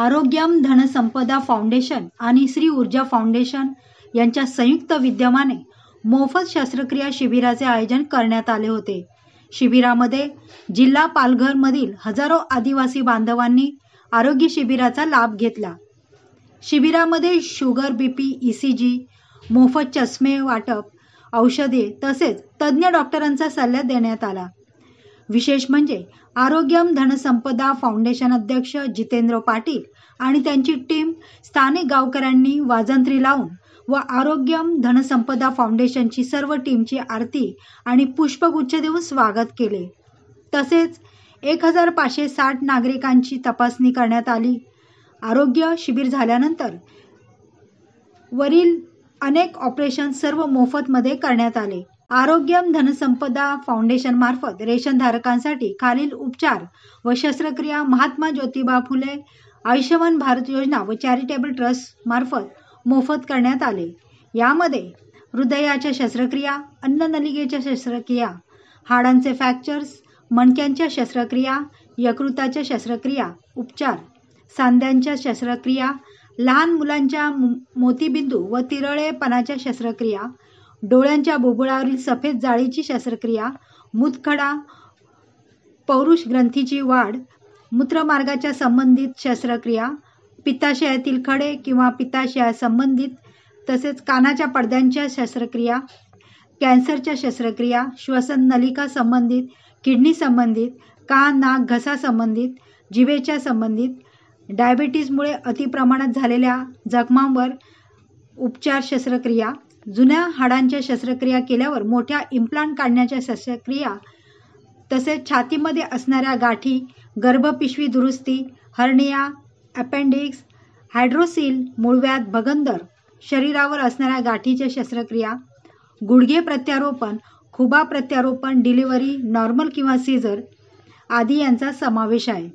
आरोग्यम धनसंपदा फाउंडेशन आणि श्री ऊर्जा फाउंडेशन यांच्या संयुक्त विद्यमाने मोफत शस्त्रक्रिया शिबिराचे आयोजन करण्यात आले होते। शिबिरामध्ये जिल्हा पालघरमधील हजारो आदिवासी बांधवांनी आरोग्य शिबिराचा लाभ घेतला। शिबिरामध्ये शुगर, बीपी, ईसीजी, मोफत चष्मे वाटप, औषधे तसेच तज्ञ डॉक्टरांचा सल्ला देण्यात आला। विशेष म्हणजे आरोग्यम धनसंपदा फाउंडेशन अध्यक्ष जितेंद्र पाटील आणि त्यांची टीम स्थानिक गावकऱ्यांनी वाजंत्री लावून व आरोग्यम धनसंपदा फाउंडेशनची सर्व टीमची आरती आणि पुष्पगुच्छ देऊन स्वागत केले। तसेच 1560 नागरिकांची तपासणी करण्यात आली। आरोग्य शिबिर झाल्यानंतर वरील अनेक ऑपरेशन सर्व मोफत मध्ये करण्यात आले। आरोग्यम धनसंपदा फाउंडेशन मार्फत रेशनधारकांसाठी खालील उपचार व शस्त्रक्रिया महात्मा ज्योतिबा फुले आयुष्यमान भारत योजना व चॅरिटेबल ट्रस्ट मार्फत मोफत करण्यात आले। यामध्ये हृदयाच्या शस्त्रक्रिया, अन्ननलिकेच्या शस्त्रक्रिया, हाडांचे फ्रॅक्चर्स, मणक्यांच्या शस्त्रक्रिया, यकृताच्या शस्त्रक्रिया उपचार, सांध्यांच्या शस्त्रक्रिया, लहान मुलांच्या मोतीबिंदू व तिरळेपणाच्या शस्त्रक्रिया, डोळ्यांच्या बुबुळावरील सफेद जाळीची शस्त्रक्रिया, मूतखडा, पौरुष ग्रंथीची वाढ, मूत्रमार्गाच्या संबंधित शस्त्रक्रिया, पित्ताशयातील खडे किंवा पित्ताशया संबंधित तसेच कानाच्या पडद्यांच्या शस्त्रक्रिया, कॅन्सरच्या शस्त्रक्रिया, श्वसन नलिका संबंधित, किडनी संबंधित, कान, नाक, घसा संबंधित, जिभेच्या संबंधित, डायबिटीजमुळे अतिप्रमाणात झालेल्या जखमांवर उपचार शस्त्रक्रिया, जुन्या हाडांच्या शस्त्रक्रिया केल्यावर मोठ्या इम्प्लांट काढण्याच्या शस्त्रक्रिया, तसेच छातीमध्ये असणाऱ्या गाठी, गर्भपिशवी दुरुस्ती, हर्निया, अपेंडिक्स, हायड्रोसिल, मूळव्याध, भगंदर, शरीरावर असणाऱ्या गाठीच्या शस्त्रक्रिया, गुडघे प्रत्यारोपण, खुबा प्रत्यारोपण, डिलिव्हरी, नॉर्मल किंवा सीझर आदी यांचा समावेश आहे।